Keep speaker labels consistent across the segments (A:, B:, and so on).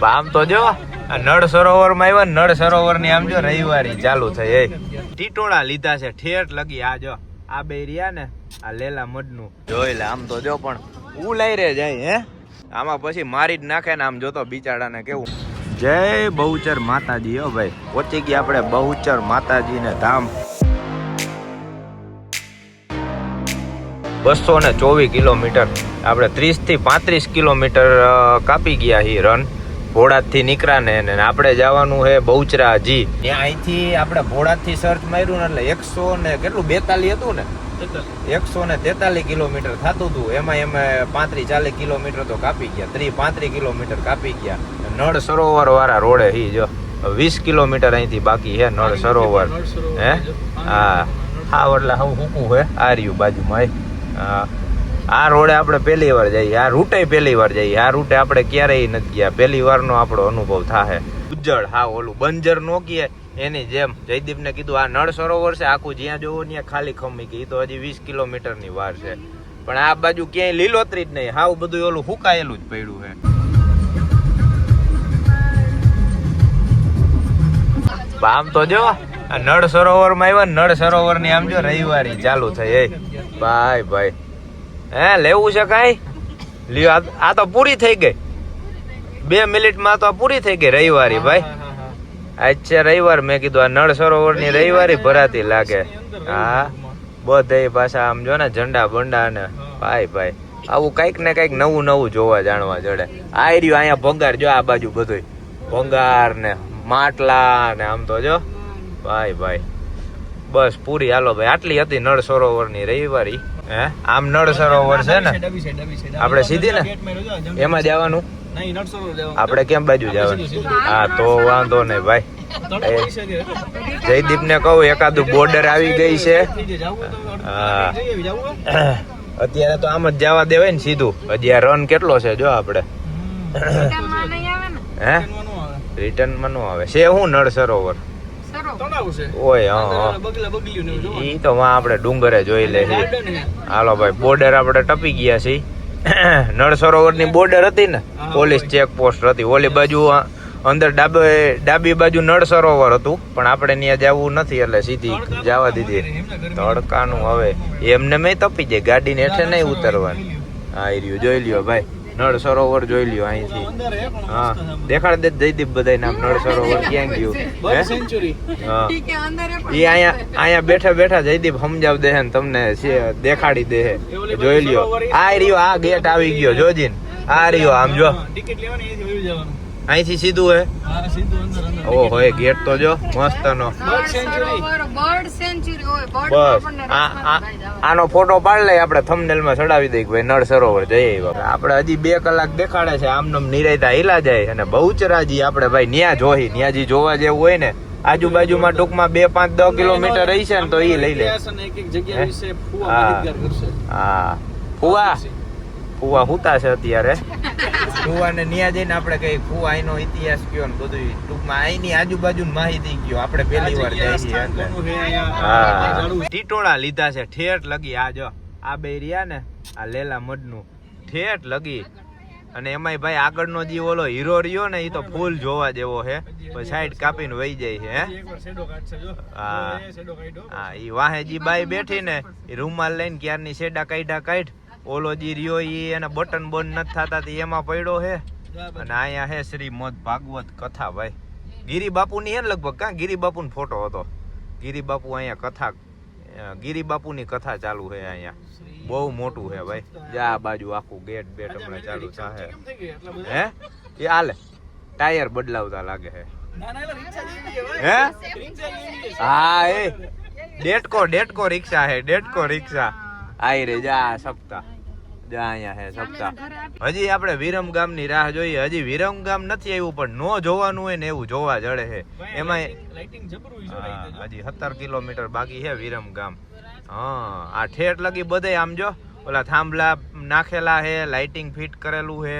A: આમ તો જો નળ સરોવર માં આવ્યા, નળ સરોવર ની આમ જો રવિવારી ચાલુ થઈ. ટીટોળા લીધા છે ઠેઠ લગી. આ જો આ બે રહ્યા ને આ લેલા મડ નું જોઈ લે. આમ તો જો પણ ઉલાઈ રે જાય હે, આમાં પછી મારી જ નાખે ને. આમ જોતો બિચારા ને કેવું. જય બહુચર માતાજી. હો ભાઈ પહોંચી ગયા આપણે બહુચર માતાજી ને ધામ. 224 કિલોમીટર આપણે 30 થી 35 કિલોમીટર કાપી ગયા હી રન. ભોડાદ થી નીકળ્યા ને આપણે જવાનું છે બહુચરા હજી. ત્યાં અહીંથી આપણે ભોડાદ થી સર્ચ માર્યું ને એટલે 100 ને કેટલું 42 હતું ને 143 કિલોમીટર થતું હતું. એમાં 35-40 કિલોમીટર તો કાપી ગયા. 30-35 કિલોમીટર કાપી ગયા. નળ સરોવર વાળા રોડે હી જો 20 કિલોમીટર અહીંથી બાકી છે નળ સરોવર. હે હા હા એટલે હું હૂકું હે આ રહ્યું બાજુમાં. આ રોડે આપણે પહેલી વાર જઈએ. આ રૂટે પહેલી વાર જઈએ. આ રૂટે આપણે ક્યારેય નથી ગયા. પહેલી વારનો આપણો અનુભવ થાય. ઉજ્જળ હા ઓલું બંજર નો કીએ એની જેમ. જયદીપ ને કીધું આ નળ સરોવર છે આખું, જ્યાં જોવો ત્યાં ખાલી ખમી ગઈ. તો હજી 20 કિલોમીટર ની વાર છે. પણ આ બાજુ ક્યાંય લીલોતરી જ નહીં. હાવ બધું ઓલું હુકાયેલું જ પડ્યું છે. આમ તો જો નળ સરોવર માં આવ્યા, નળ સરોવર ની આમ જો રવિવારી ચાલુ થઈ. ભાઈ ભાઈ હે લેવું છે કઈ લ્યો. આ તો પૂરી થઈ ગઈ 2 મિનિટમાં તો પૂરી થઈ ગઈ રવિવારી. ભાઈ આજ છે રવિવાર. મેં કીધું આ નળ સરોવર ની રવિવારી ભરાતી લાગે. હા બધે પાછા આમ જો ને ઝંડા બંડા ને. ભાઈ ભાઈ આવું કઈક ને કઈક નવું નવું જોવા જાણવા જડે. આ રહ્યું અહીંયા ભંગાર જો આ બાજુ બધું ભંગાર ને માટલા ને. આમ તો જો ભાઈ ભાઈ બસ પૂરી. હાલો ભાઈ આટલી હતી નળ સરોવર ની રવિવારી. હે આમ નળ સરોવર છે ને આપણે સીધી ને એમાં જવાનું. આપણે કેમ બાજુ જવાનું? હા તો વાંધો નહીં ભાઈ. જયદીપ ને કહું એકાદું બોર્ડર આવી ગઈ છે. હા અત્યારે તો આમ જ જવા દેવાય ને સીધું. હજી આ રન કેટલો છે જો આપણે. હે રિટર્ન માં નો આવે છે હું નળ સરોવર ઓય. હા ઈ તો આપણે ડુંગરે જોઈ લે. હાલો ભાઈ બોર્ડર આપણે ટપી ગયા છીએ. નળ સરોવર ની બોર્ડર હતી ને પોલીસ ચેક પોસ્ટ હતી. ઓલી બાજુ અંદર ડાબી બાજુ નળ સરોવર હતું પણ આપણે ત્યાં જવું નથી એટલે સીધી જવા દીધી. તડકાનું હવે એમને મેં તપી જાય. ગાડીને હેઠે નહીં ઉતરવાનું. હા એ રહ્યું જોઈ લ્યો ભાઈ નળ સરોવર જોઈ લ્યો અહીંથી. હા દેખાડ દે જયદીપ બધા નામ. નળ સરોવર ક્યાં ગયું? હા એ અહીંયા બેઠા બેઠા જયદીપ સમજાવ દે ને તમને દેખાડી દે. જોઈ લ્યો આ રહ્યો. આ ગેટ આવી ગયો જોજીન. આ રહ્યો આમ જો અહીંથી સીધું હે. ઓહો એ ગેટ તો જો મસ્ત નો. બસ આનો ફોટો પાડી લઈ આપણે થંબનેલ માં ચડાવી દઈએ ભાઈ નળ સરોવર જઈએ. આપણે હજી 2 કલાક દેખાડે છે આમ નામ નિરાયતા હિલા જાય. અને બહુચરાજી આપણે ભાઈ ન્યા જોઈ. ન્યાજી જોવા જેવું હોય ને આજુબાજુમાં ટૂંકમાં 2-5-10 કિલોમીટર રહી છે ને તો એ લઈ લે. હા ફુવા હુતા છે અત્યારે. ફુવા ને ન્યા જઈને આપણે કઈ ફુવા એનો ઇતિહાસ કયો ને બધું ટૂંકમાં અહીંની આજુબાજુ માહિતી કયો. આપણે પહેલી વાર જઈએ એટલે. હા ટીટોળા લીધા છે ઠેઠ લગી. આ જો આ બે રહ્યા ને આ લેલા મડ નું ઠેઠ લગી. અને એમાંય ભાઈ આગળનો જે ઓલો હીરો રહ્યો ને એ તો ફૂલ જોવા જેવો છે. સાઈડ કાપીને વહી જાય છે. હા હા એ વાહે જી બાઈ બેઠી ને એ રૂમાલ લઈને ક્યારની શેડા કાઢ. ઓલો જી રહ્યો ઈ એને બટન બંધ નથી થતા એમાં પડ્યો હે. અને અહીંયા હે શ્રીમદ ભાગવત કથા ભાઈ. ગિરી બાપુ ની હે ને લગભગ કા ગિરી બાપુ નો ફોટો હતો. ગિરી બાપુ અહીંયા કથા ગિરી બાપુ ની કથા ચાલુ છે અહીંયા. બહુ મોટું છે ભાઈ. આ બાજુ આખું ગેટ હમણાં ચાલુ થાય. હે એ હાલે ટાયર બદલાવતા લાગે છે. હે હા એ ડેટકો રિક્ષા હે. ડેટકો રિક્ષા આઈ રે જા સપ્તાહ જા અહીંયા હે સપ્તાહ. હજી આપણે વિરમગામ ની રાહ જોઈએ. હજી વિરમગામ નથી આવ્યું પણ નો જોવાનું હોય ને એવું જોવા જડે છે. એમાં હજી 17 કિલોમીટર બાકી છે વિરમગામ. હા આ ઠેઠ લગી બધે આમ જો ઓલા થાંભલા નાખેલા હે, લાઇટિંગ ફિટ કરેલું હે.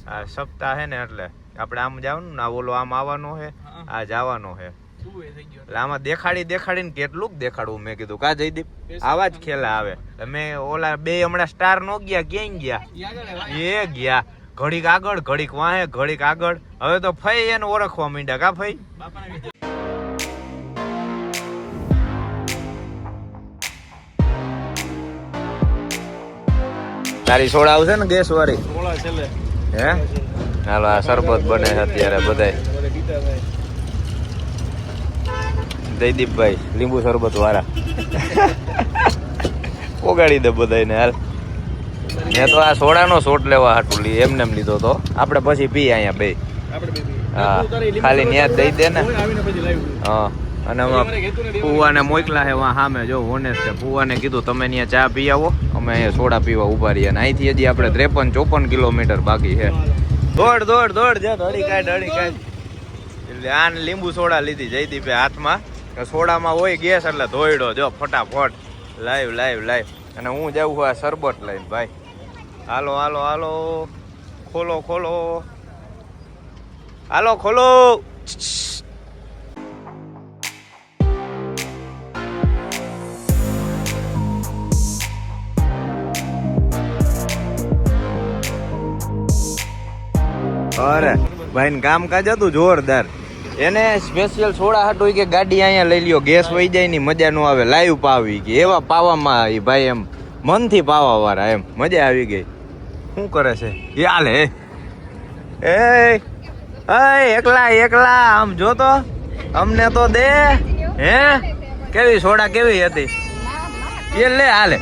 A: આ સપ્તાહ હે ને એટલે આપણે આમ જવાનું ને ઓલો આમ આવવાનો હે આ જવાનો હે. એટલે આમાં દેખાડીને કેટલું દેખાડવું. મેં કીધું કા જયદીપ આવા જ ખેલા આવે. તમે ઓલા બે હમણાં સ્ટાર નો ગયા ક્યાંય ગયા? એ ગયા ઘડીક આગળ ઘડીક વાહે ઘડીક આગળ. હવે તો ફઈ એને ઓળખવા માંડ્યા કા ફઈ? તારી સોડા આવશે ને ગેસ વાળી? હે હાલો આ શરબત બને છે અત્યારે બધાય. જયદીપભાઈ લીંબુ શરબત વાળા પોગાડી દે બધાને હાલ. મેં તો આ સોડાનો શોટ લેવા હાટું એમને એમ લીધો તો. આપણે પછી પી અહીંયા બે. હા ખાલી ન્યાજ દઈ દે ને. હા અને પુવાને મોકલા છે વાં સામે જો ઓનેસ્ટ છે. પુવાને કીધું તમે ત્યાં ચા પી આવો, અમે અહીંયા સોડા પીવા ઉભા રહીએ. અને અહીંથી હજી આપણે 53-54 કિલોમીટર બાકી છે. દોડ દોડ દોડ જા હળી કાઢ હળી કાઢ. એટલે આને લીંબુ સોડા લીધી જયદીપે હાથમાં. સોડામાં હોય ગેસ એટલે ધોઈડો જો ફટાફટ લાઈવ લાઈવ લાઈવ. અને હું જાઉં આ શરબત લઈને ભાઈ. હાલો હાલો હાલો ખોલો ખોલો હાલો ખોલો. અરે ભાઈ ને કામકાજ હતું જોરદાર. એને સ્પેશિયલ સોડા હાટું કે ગાડી અહીંયા લઈ લ્યો, ગેસ વહી જાય ની મજા ન આવે, લાઈવ પાવી કે એવા પાવામાં ભાઈ એમ મનથી પાવા વાળા એમ મજા આવી ગઈ. શું કરે છે એ હાલે એ એકલા એકલા આમ જો તો અમને તો દે. હે કેવી સોડા કેવી હતી એ લે હાલે.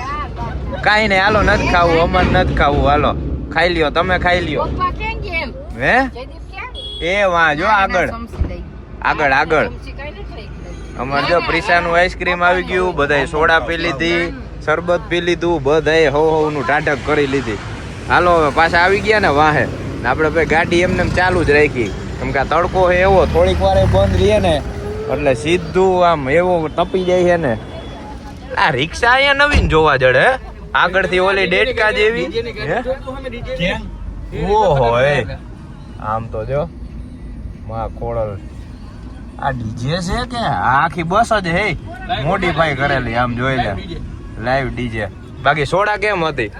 A: કાઈ નહીં હાલો નથી ખાવું અમારે નથી ખાવું હાલો ખાઈ લ્યો તમે ખાઈ લ્યો. હે એ વાં જો આગળ આગળ આગળ અમારે જો પ્રિસાનું આઈસ્ક્રીમ આવી ગયું, બધાય સોડા પી લીધી, શરબત પી લીધું, બધાય હવ નું ટાટક કરી લીધી. હાલો હવે પાછા આવી ગયા ને વાહે. આપણે ભાઈ ગાડી એમને ચાલુ જ રાખી કેમ કે આ તડકો છે એવો, થોડીક વાર બંધ રહીએ ને એટલે સીધું આમ એવો તપી જાય છે ને. આ રિક્ષા અહીંયા નવીન જોવા જડે આગળથી ઓલી ડેટકા જેવી. ઓહો આમ તો જો માં ખોળલ આ ડીજે છે કે આખી બસ જ હે મોડીફાઈ કરેલી આમ જોઈ લે લાઈવ ડીજે. બાકી સોડા કેમ હતી?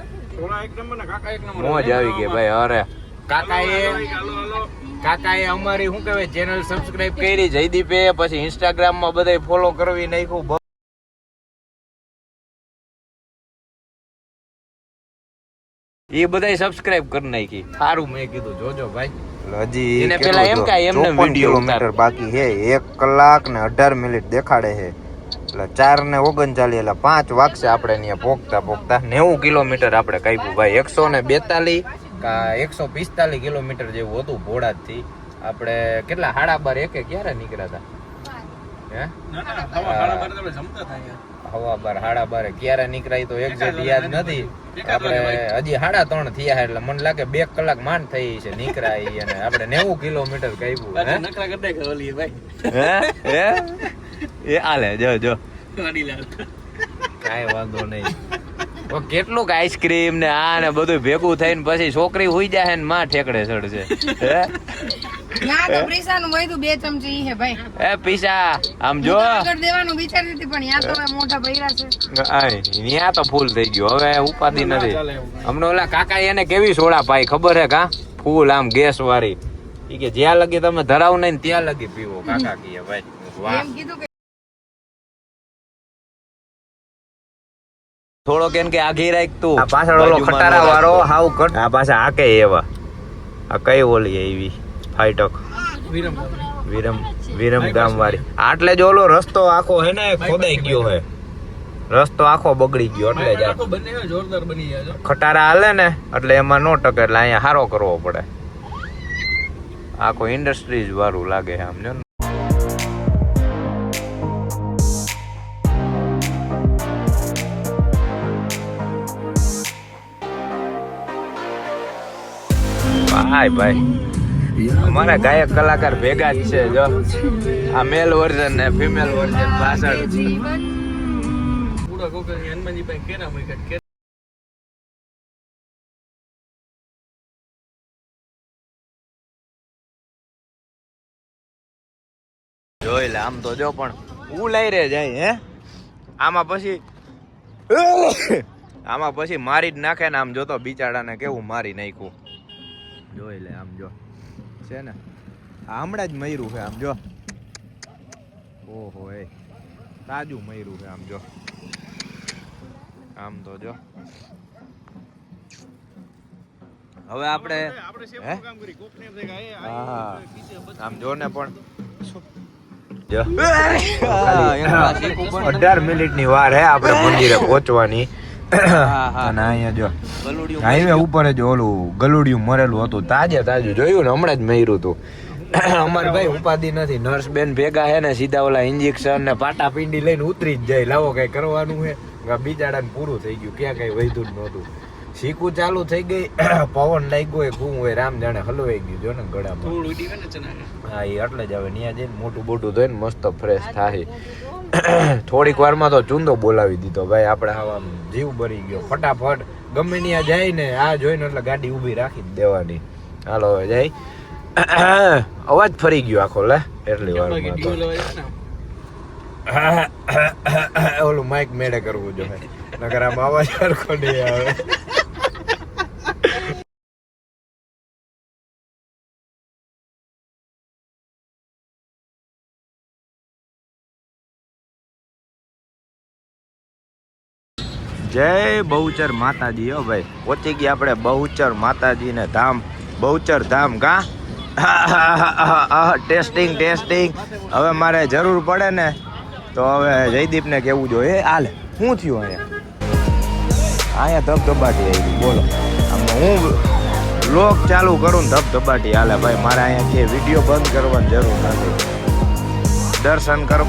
A: મોજ આવી ગઈ ભાઈ. અરે કાકાએ અમારી શું કહેવાય ચેનલ સબસ્ક્રાઇબ કરી જયદીપે, પછી ઇન્સ્ટાગ્રામ માં બધાય ફોલો કરવી નાખ્યું. એ બધાય સબસ્ક્રાઇબ કરી નાખી. સારું મેં કીધું જોજો ભાઈ. હજી એને પેલા એમ કે એમને કિલોમીટર બાકી છે, 1 કલાક ને 18 મિનિટ દેખાડે છે. એટલે 4:39 એટલે 5 વાગશે આપણે ત્યાં પોગતા પોગતા. 90 કિલોમીટર આપણે કાપ્યું ભાઈ. 142 કા 145 કિલોમીટર જેવું હતું ભોડાદ થી. આપણે કેટલા 12:30 ક્યારે નીકળ્યા હતા? હવા 12 ક્યારે નીકળાય તો એક્ઝેક્ટ યાદ નથી. આપણે હજી 3:30 થયા એટલે મને લાગે 2 કલાક માંડ થઈ છે નીકળાય. અને આપણે 90 કિલોમીટર કાપ્યું. એ આલે જો જો કાંઈ વાંધો નહીં. કેટલુંક આઈસ્ક્રીમ ને આ ને બધું ભેગું થઈને પછી છોકરી હુઈ જાય ને માં ઠેકડે ચડશે. આમ જો ન્યા તો ફૂલ થઈ ગયું હવે ઉપાધિ નથી. અમને ઓલા કાકા એને કેવી સોડા પાઈ ખબર હે કા? ફૂલ આમ ગેસ વાળી. ઈ કે જ્યાં લગી તમે ધરાવ નહીં ત્યાં લગી પીવો કાકા કીએ ભાઈ. વાહ થોડોક એમ કે આઘી રાખ તું. પાછળ ઓલો ખટારા વાળો હાવ કટ. આ પાછા આકે એવા આ કઈ ઓલી એવી ફાઈટક વિરમ ગામ વાળી. આટલે જ ઓલો રસ્તો આખો હે ને ખોદાઈ ગયો હે. રસ્તો આખો બગડી ગયો એટલે જ જોરદાર બની જાય. ખટારા હાલે ને એટલે એમાં નો ટકે એટલે અહીંયા હારો કરવો પડે. આખો ઇન્ડસ્ટ્રીઝ વાળું લાગે આમ જો. ભાઈ અમારા ગાયક કલાકાર ભેગા જ છે જો. આ મેલ વર્ઝન ને ફિમેલ વર્ઝન પાછળ. જોઈ લે આમ તો જો પણ હું લઈ રે જાય હે. આમાં પછી મારી જ નાખે ને આમ જોતો બિચારાને કેવું મારી નાખ્યું. જોઈ લે આમ જો છે ને આ હમણાં જ મયરું છે આમ જો ઓહો એ તાજું મયરું છે આમ જો આમ તો જો હવે આપણે હા આમ જો ને પણ 18 મિનિટની વાર હે આપણે મંદિરે પહોંચવાની અને અહીંયા જો હાઈવે ઉપર જ ઓલું ગલુડિયું મરેલું હતું તાજું જોયું ને હમણાં જ મર્યું હતું અમારે ભાઈ ઉપાધિ નથી નર્સ બેન ભેગા હે ને સીધા ઓલા ઇન્જેક્શન ને પાટા પીંડી લઈને ઉતરી જ જાય લાવો કઈ કરવાનું હે બિચારાને પૂરું થઈ ગયું ક્યાં કઈ વૈધું જ નહોતું શીકું ચાલુ થઈ ગઈ પવન લાગ્યો હોય શું હોય રામ જાણે હલવાઈ ગયું જો ને ગળામાં હા એ એટલે જ હવે ત્યાં જઈને મોટું બોટું ધોઈને મસ્ત ફ્રેશ થાય થોડીક વારમાં તો ચૂંદો બોલાવી દીધો ભાઈ આપણે આમ જીવ ભરી ગયો ફટાફટ ગમે ત્યાં જાય ને આ જોઈને એટલે ગાડી ઊભી રાખી જ દેવાની હાલો હવે જાય અવાજ ફરી ગયો આખો લે એટલી વાર ઓલું માઇક મેળે કરવું જોઈએ નકર આમ અવાજ સરખો નહીં આવે જય બહુચર માતાજી હો ભાઈ પહોંચી ગયા આપણે બહુચર માતાજી ને ધામ બહુચર ધામ કા ટેસ્ટિંગ હવે મારે જરૂર પડે ને તો હવે જયદીપ ને કેવું જોઈએ હાલે શું થયું અહીંયા ધબધબાટી આવી બોલો હું લોક ચાલુ કરું ને ધબધબાટી હાલે ભાઈ મારે અહીંયા કે વિડીયો બંધ કરવાની જરૂર નથી દર્શન કરો